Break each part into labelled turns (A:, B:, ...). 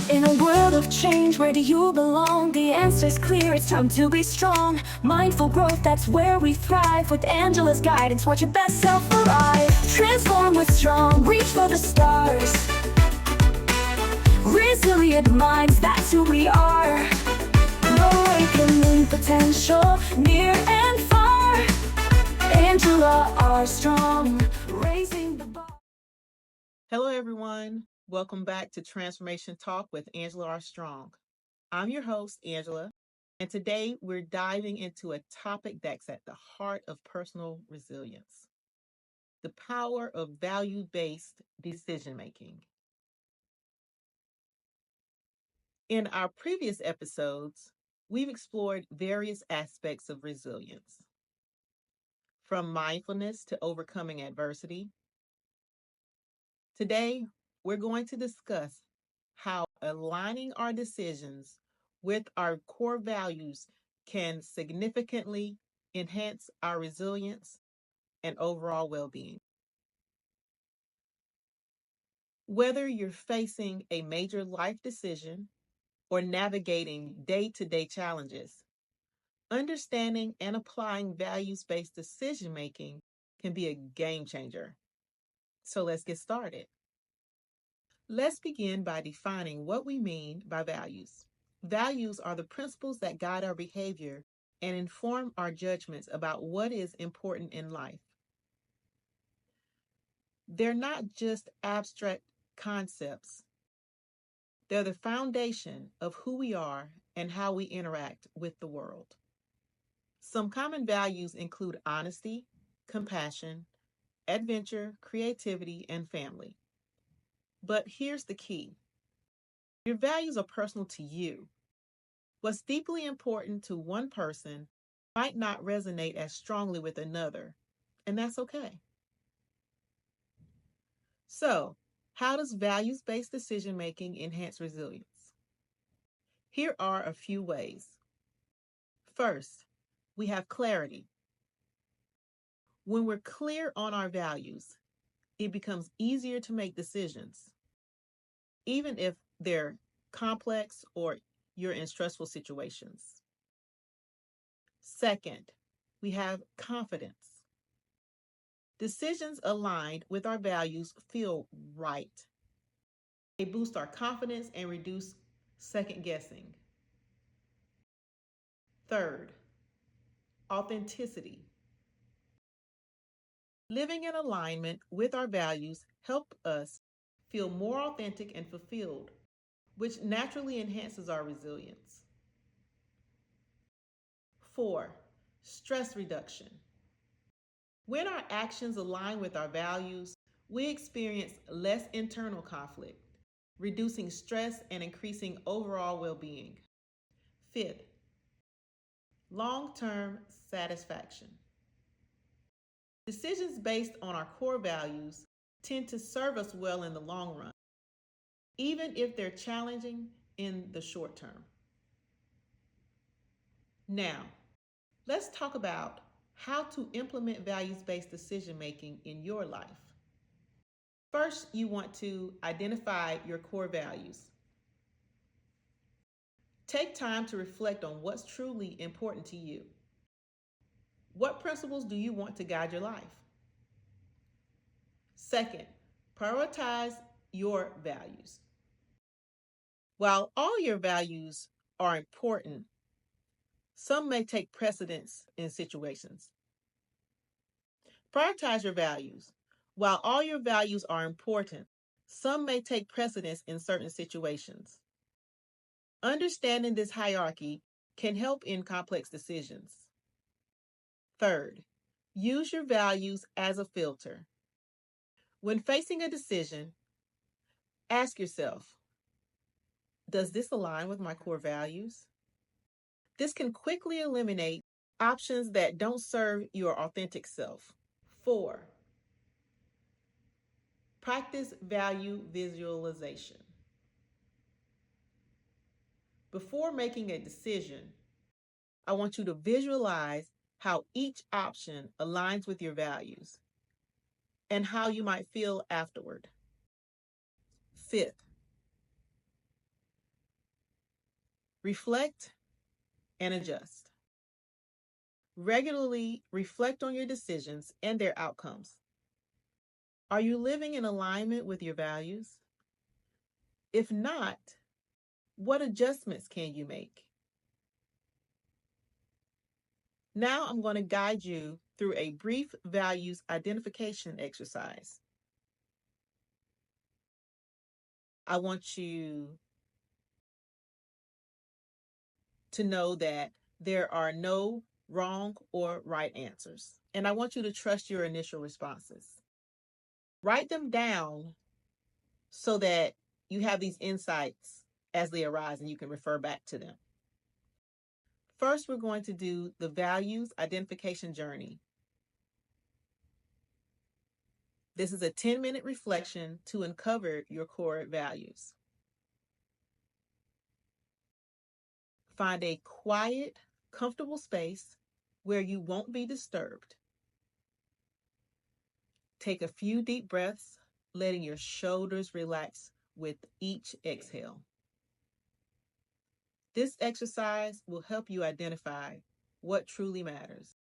A: In a world of change, where do you belong? The answer's clear, it's time to be strong. Mindful growth, that's where we thrive. With Angela's guidance, watch your best self arrive. Transform with strong, reach for the stars. Resilient minds, that's who we are. Awakening potential, near and far. Angela Armstrong, raising the bar.
B: Hello, everyone. Welcome back to Transformation Talk with Angela Armstrong. I'm your host, Angela, and today we're diving into a topic that's at the heart of personal resilience: the power of value based decision making. In our previous episodes, we've explored various aspects of resilience, from mindfulness to overcoming adversity. Today, we're going to discuss how aligning our decisions with our core values can significantly enhance our resilience and overall well being. Whether you're facing a major life decision or navigating day to day challenges, understanding and applying values based decision making can be a game changer. So let's get started. Let's begin by defining what we mean by values. Values are the principles that guide our behavior and inform our judgments about what is important in life. They're not just abstract concepts, they're the foundation of who we are and how we interact with the world. Some common values include honesty, compassion, adventure, creativity, and family. But here's the key: your values are personal to you. What's deeply important to one person might not resonate as strongly with another, and that's okay. So, how does values based decision making enhance resilience? Here are a few ways. First, we have clarity. When we're clear on our values, it becomes easier to make decisions, even if they're complex or you're in stressful situations. Second, we have confidence. Decisions aligned with our values feel right. They boost our confidence and reduce second guessing. Third, authenticity. Living in alignment with our values help us feel more authentic and fulfilled, which naturally enhances our resilience. Four, stress reduction. When our actions align with our values, we experience less internal conflict, reducing stress and increasing overall well being. Fifth, long term satisfaction. Decisions based on our core values tend to serve us well in the long run, even if they're challenging in the short term. Now, let's talk about how to implement values based decision making in your life. First, you want to identify your core values. Take time to reflect on what's truly important to you. What principles do you want to guide your life? Second, prioritize your values. While all your values are important, some may take precedence in situations. Prioritize your values. While all your values are important, some may take precedence in certain situations. Understanding this hierarchy can help in complex decisions. Third, use your values as a filter. When facing a decision, ask yourself, does this align with my core values? This can quickly eliminate options that don't serve your authentic self. Four, practice value visualization. Before making a decision, I want you to visualize how each option aligns with your values and how you might feel afterward. Fifth, Reflect and adjust. Regularly reflect on your decisions and their outcomes. Are you living in alignment with your values? If not, what adjustments can you make? Now I'm going to guide you through a brief values identification exercise. I want you to know that there are no wrong or right answers, and I want you to trust your initial responses. Write them down so that you have these insights as they arise and you can refer back to them. First, we're going to do the values identification journey. This is a 10-minute reflection to uncover your core values. Find a quiet, comfortable space where you won't be disturbed. Take a few deep breaths, letting your shoulders relax with each exhale. This exercise will help you identify what truly matters.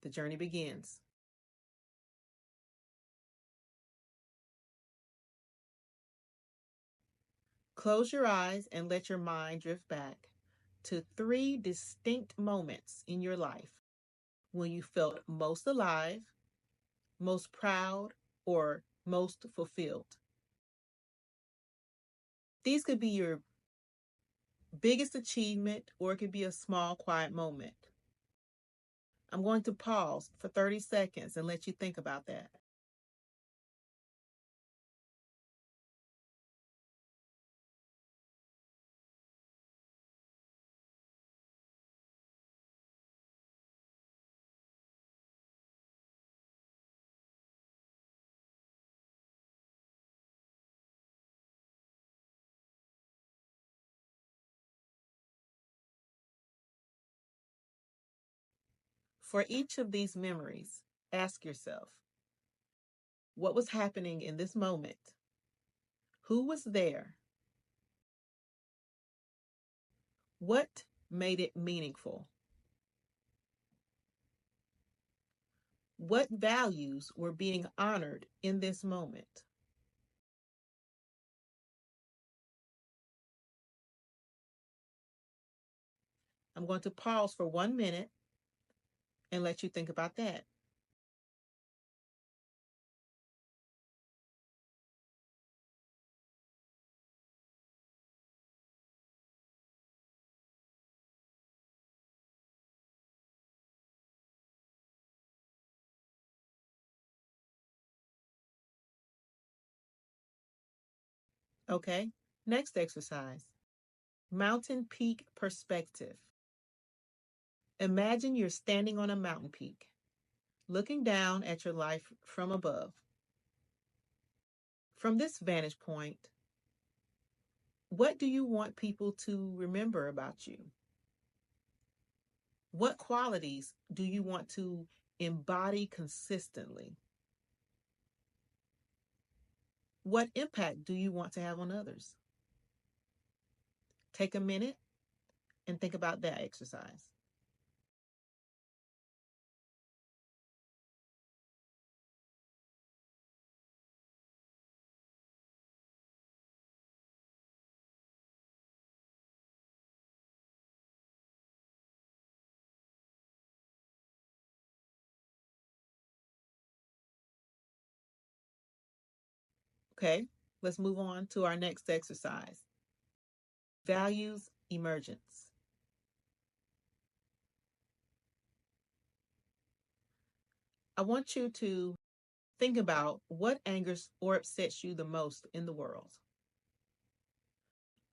B: The journey begins. Close your eyes and let your mind drift back to 3 distinct moments in your life when you felt most alive, most proud, or most fulfilled. These could be your biggest achievement, or it could be a small, quiet moment. I'm going to pause for 30 seconds and let you think about that. For each of these memories, ask yourself, what was happening in this moment? Who was there? What made it meaningful? What values were being honored in this moment? I'm going to pause for 1 minute and let you think about that. Okay, next exercise. Mountain peak perspective. Imagine you're standing on a mountain peak, looking down at your life from above. From this vantage point, what do you want people to remember about you? What qualities do you want to embody consistently? What impact do you want to have on others? Take a minute and think about that exercise. Okay, let's move on to our next exercise. Values emergence. I want you to think about what angers or upsets you the most in the world.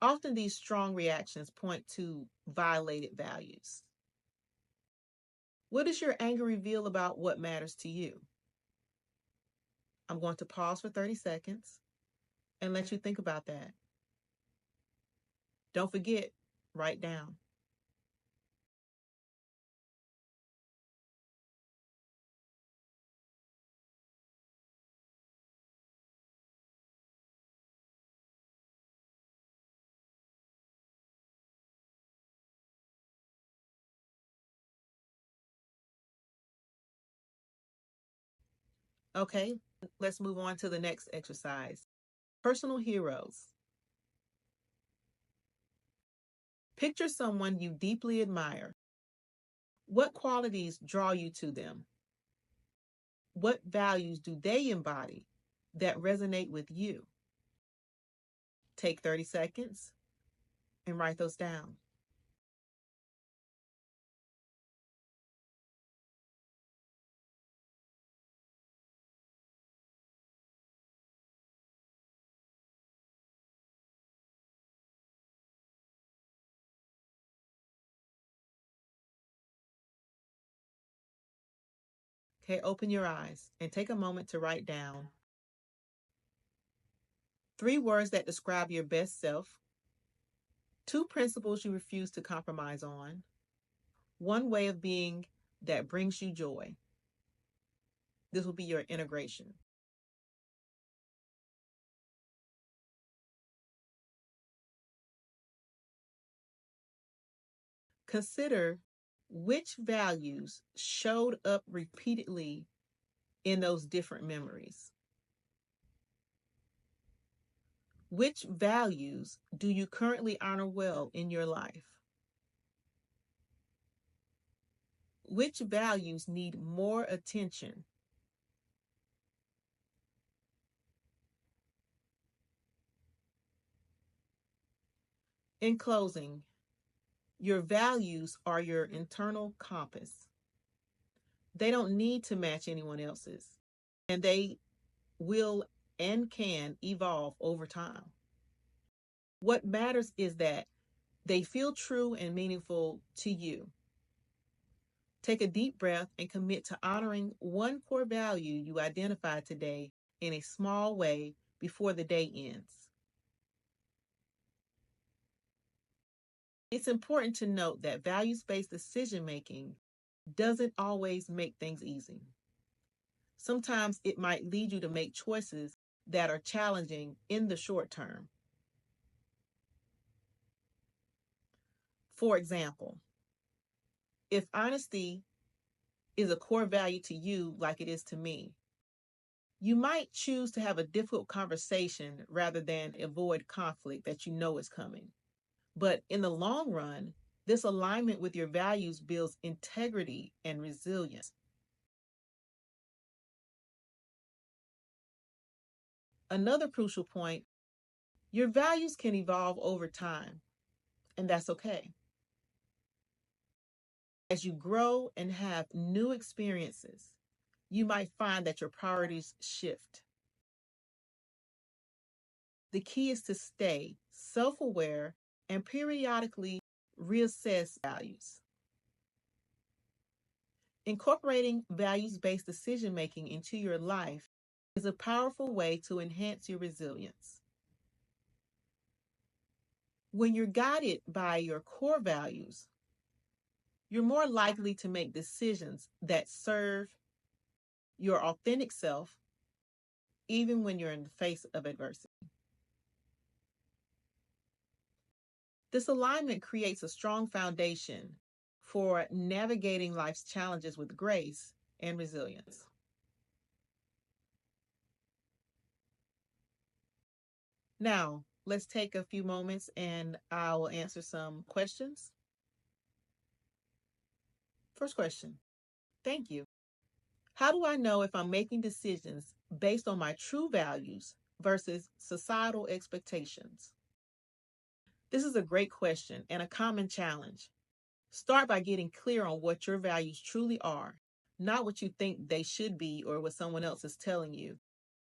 B: Often these strong reactions point to violated values. What does your anger reveal about what matters to you? I'm going to pause for 30 seconds and let you think about that. Don't forget, write down. Okay, let's move on to the next exercise. Personal heroes. Picture someone you deeply admire. What qualities draw you to them? What values do they embody that resonate with you? Take 30 seconds and write those down. Okay, open your eyes and take a moment to write down 3 words that describe your best self, 2 principles you refuse to compromise on, 1 way of being that brings you joy. This will be your integration. Consider which values showed up repeatedly in those different memories. Which values do you currently honor well in your life? Which values need more attention? In closing, your values are your internal compass. They don't need to match anyone else's, and they will and can evolve over time. What matters is that they feel true and meaningful to you. Take a deep breath and commit to honoring one core value you identified today in a small way before the day ends. It's important to note that values-based decision making doesn't always make things easy. Sometimes it might lead you to make choices that are challenging in the short term. For example, if honesty is a core value to you like it is to me, you might choose to have a difficult conversation rather than avoid conflict that you know is coming. But in the long run, this alignment with your values builds integrity and resilience. Another crucial point, your values can evolve over time, and that's okay. As you grow and have new experiences, you might find that your priorities shift. The key is to stay self aware and periodically reassess values. Incorporating values based decision making into your life is a powerful way to enhance your resilience. When you're guided by your core values, you're more likely to make decisions that serve your authentic self, even when you're in the face of adversity. This alignment creates a strong foundation for navigating life's challenges with grace and resilience. Now, let's take a few moments and I will answer some questions. First question. Thank you. How do I know if I'm making decisions based on my true values versus societal expectations? This is a great question and a common challenge. Start by getting clear on what your values truly are, not what you think they should be or what someone else is telling you.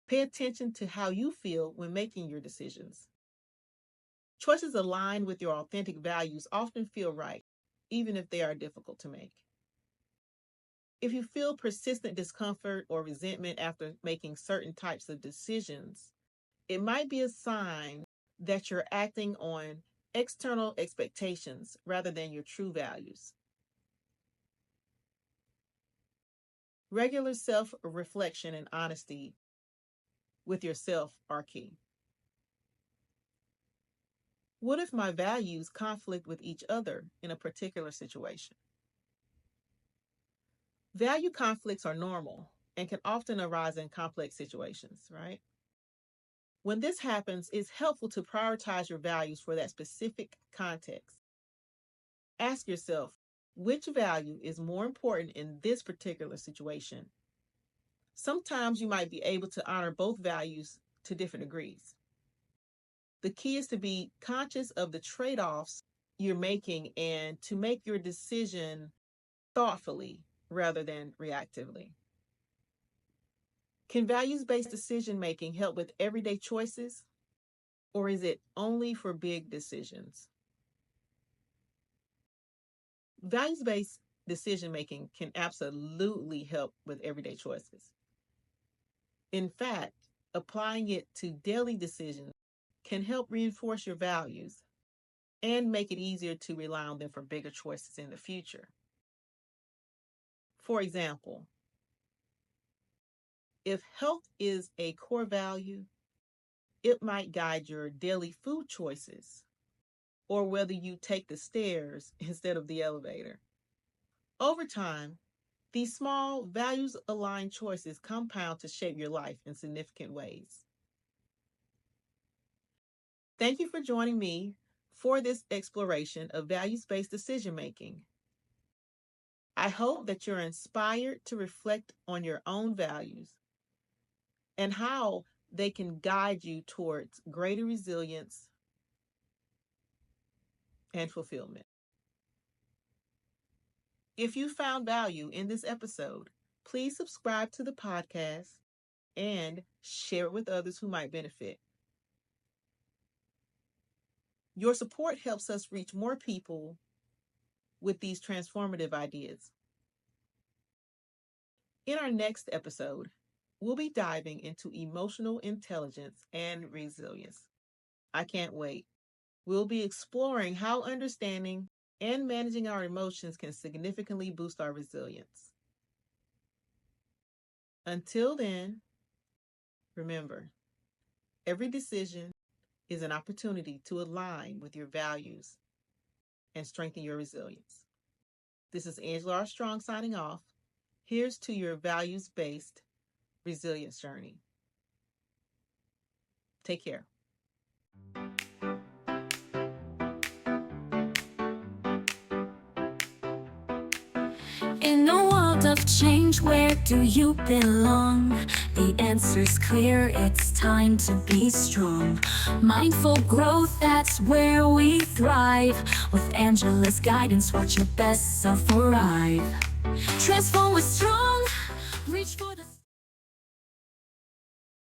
B: Pay attention to how you feel when making your decisions. Choices aligned with your authentic values often feel right, even if they are difficult to make. If you feel persistent discomfort or resentment after making certain types of decisions, it might be a sign that you're acting on external expectations rather than your true values. Regular self reflection and honesty with yourself are key. What if my values conflict with each other in a particular situation? Value conflicts are normal and can often arise in complex situations, right? When this happens, it's helpful to prioritize your values for that specific context. Ask yourself, which value is more important in this particular situation? Sometimes you might be able to honor both values to different degrees. The key is to be conscious of the trade-offs you're making and to make your decision thoughtfully rather than reactively. Can values-based decision making help with everyday choices, or is it only for big decisions? Values-based decision making can absolutely help with everyday choices. In fact, applying it to daily decisions can help reinforce your values and make it easier to rely on them for bigger choices in the future. For example, if health is a core value, it might guide your daily food choices or whether you take the stairs instead of the elevator. Over time, these small values-aligned choices compound to shape your life in significant ways. Thank you for joining me for this exploration of values-based decision-making. I hope that you're inspired to reflect on your own values and how they can guide you towards greater resilience and fulfillment. If you found value in this episode, please subscribe to the podcast and share it with others who might benefit. Your support helps us reach more people with these transformative ideas. In our next episode, we'll be diving into emotional intelligence and resilience. I can't wait. We'll be exploring how understanding and managing our emotions can significantly boost our resilience. Until then, remember, every decision is an opportunity to align with your values and strengthen your resilience. This is Angela Armstrong signing off. Here's to your values-based resilience journey. Take care.
A: In a world of change, where do you belong? The answer's clear, it's time to be strong. Mindful growth, that's where we thrive. With Angela's guidance, watch your best self arrive. Transform with strong, reach for the